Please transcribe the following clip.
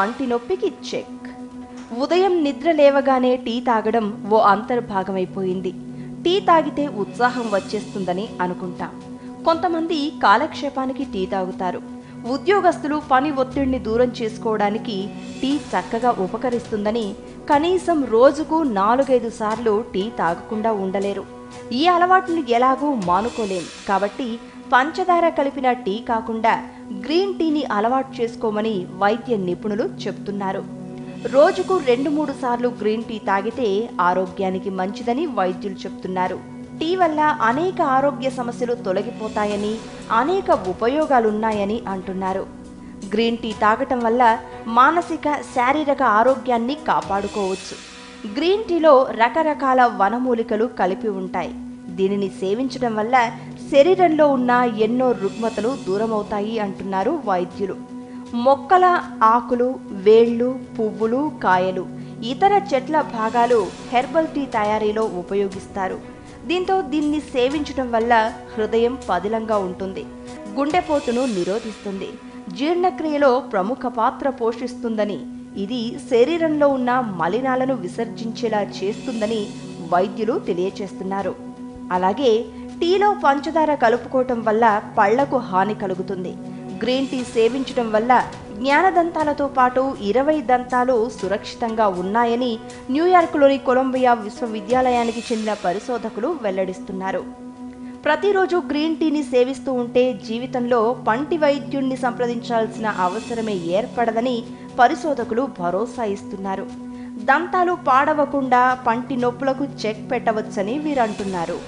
పంటి నొప్పికి చెక్. ఉదయం నిద్ర లేవగానే టీ తాగడం ఓ అంతర్భాగమైపోయింది. టీ తాగితే ఉత్సాహం వచ్చేస్తుందని అనుకుంటాం. కొంతమంది కాలక్షేపానికి టీ తాగుతారు. ఉద్యోగస్తులు పని ఒత్తిడిని దూరం చేసుకోవడానికి టీ చక్కగా ఉపకరిస్తుందని కనీసం రోజుకు 4-5 సార్లు టీ తాగకుండా ఉండలేరు. ఈ అలవాటును ఎలాగూ మానుకోలేం కాబట్టి పంచదార కలిపిన టీ కాకుండా గ్రీన్ టీని అలవాటు చేసుకోమని వైద్య నిపుణులు చెప్తున్నారు. రోజుకు 2-3 సార్లు గ్రీన్ టీ తాగితే ఆరోగ్యానికి మంచిదని వైద్యులు చెప్తున్నారు. టీ వల్ల అనేక ఆరోగ్య సమస్యలు తొలగిపోతాయని, అనేక ఉపయోగాలున్నాయని అంటున్నారు. గ్రీన్ టీ తాగటం వల్ల మానసిక, శారీరక ఆరోగ్యాన్ని కాపాడుకోవచ్చు. గ్రీన్ టీలో రకరకాల వనమూలికలు కలిపి ఉంటాయి. దీనిని సేవించడం వల్ల శరీరంలో ఉన్న ఎన్నో రుగ్మతలు దూరమవుతాయి అంటున్నారు వైద్యులు. మొక్కల ఆకులు, వేళ్ళు, పువ్వులు, కాయలు, ఇతర చెట్ల భాగాలు హెర్బల్ టీ తయారీలో ఉపయోగిస్తారు. దీంతో దీన్ని సేవించడం వల్ల హృదయం పదిలంగా ఉంటుంది, గుండెపోటును నిరోధిస్తుంది, జీర్ణక్రియలో ప్రముఖ పాత్ర పోషిస్తుందని, ఇది శరీరంలో ఉన్న మలినాలను విసర్జించేలా చేస్తుందని వైద్యులు తెలియచేస్తున్నారు. అలాగే టీలో పంచదార కలుపుకోవటం వల్ల పళ్లకు హాని కలుగుతుంది. గ్రీన్ టీ సేవించడం వల్ల జ్ఞానదంతాలతో పాటు 20 దంతాలు సురక్షితంగా ఉన్నాయని న్యూయార్క్లోని కొలంబియా విశ్వవిద్యాలయానికి చెందిన పరిశోధకులు వెల్లడిస్తున్నారు. ప్రతిరోజు గ్రీన్ టీని సేవిస్తూ ఉంటే జీవితంలో పంటి వైద్యుణ్ణి సంప్రదించాల్సిన అవసరమే ఏర్పడదని పరిశోధకులు భరోసా ఇస్తున్నారు. దంతాలు పాడవకుండా పంటి నొప్పులకు చెక్ పెట్టవచ్చని వీరంటున్నారు.